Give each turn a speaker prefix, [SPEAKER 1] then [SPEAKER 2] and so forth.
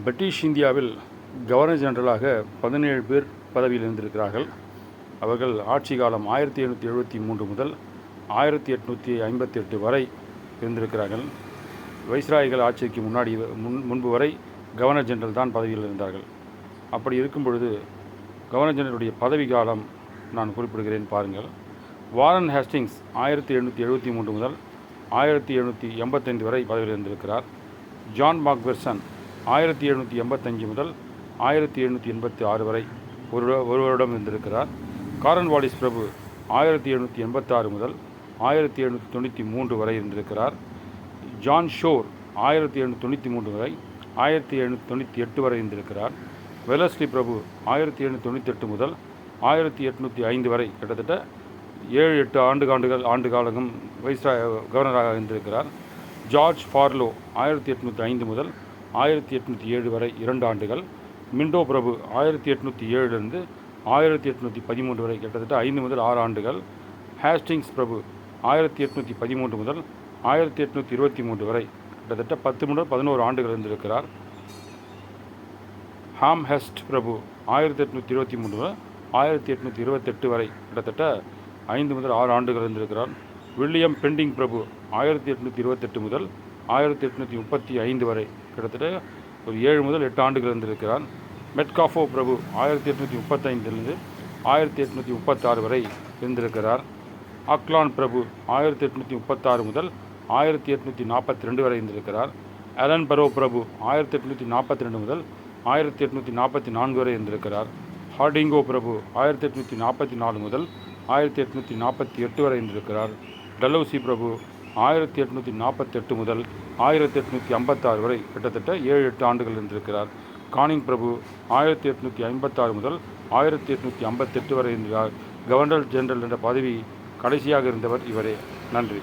[SPEAKER 1] British இந்தியாவில் governor ஜெனரலாக 17 பேர் பதவியில் இருந்திருக்கிறார்கள். அவர்கள் ஆட்சி காலம் 1773 முதல் 1858 வரை இருந்திருக்கிறார்கள். வைஸ்ராய்கள் ஆட்சிக்கு முன்பு வரை கவர்னர் ஜெனரல் தான் பதவியில் இருந்தார்கள். அப்படி இருக்கும் பொழுது கவர்னர் ஜெனரலுடைய பதவி காலம் நான் குறிப்பிடுகிறேன் பாருங்கள். வாரன் ஹேஸ்டிங்ஸ் 1773 முதல் 1785 வரை பதவியில் இருந்திருக்கிறார். ஜான் மாக்பெர்சன் 1785 முதல் 1786 வரை ஒரு வருடம் இருந்திருக்கிறார். காரன்வாலிஸ் பிரபு 1786 முதல் 1793 வரை இருந்திருக்கிறார். ஜான் ஷோர் 1793 வரை 1798 வரை இருந்திருக்கிறார். வெலஸ்லி பிரபு 1798 முதல் 1805 வரை கிட்டத்தட்ட 7-8 ஆண்டு காலம் கவர்னராக இருந்திருக்கிறார். ஜார்ஜ் ஃபார்லோ 1805 முதல் 1807 வரை 2 ஆண்டுகள். மிண்டோ பிரபு 1807 1813 வரை கிட்டத்தட்ட 5 முதல் 6 ஆண்டுகள். ஹேஸ்டிங்ஸ் பிரபு 1813 முதல் 1823 வரை கிட்டத்தட்ட 10 முதல் 11 ஆண்டுகள் இருந்திருக்கிறார். ஹாம்ஹெஸ்ட் பிரபு 1823 முதல் 1828 வரை கிட்டத்தட்ட 5 முதல் 6 ஆண்டுகள் இருந்திருக்கிறார். வில்லியம் பெண்டிங் பிரபு 1828 முதல் 1835 வரை கிட்டத்தட்ட ஒரு 7 முதல் 8 ஆண்டுகள் இருந்திருக்கிறார். மெட்காஃபோ பிரபு 1835 1836 வரை இருந்திருக்கிறார். ஆக்லாந்து பிரபு 1836 முதல் 1842 வரை இருந்திருக்கிறார். அலன் பரோ பிரபு 1842 முதல் 1844 வரை இருந்திருக்கிறார். ஹார்டிங்கோ பிரபு 1844 முதல் 1848 வரை இருந்திருக்கிறார். டலௌசி பிரபு 1848 முதல் 1856 வரை கிட்டத்தட்ட 7-8 ஆண்டுகள் இருந்திருக்கிறார். கானிங் பிரபு 1856 முதல் 1858 வரை இருந்தார். கவர்னர் ஜெனரல் என்ற பதவி கடைசியாக இருந்தவர் இவரே. நன்றி.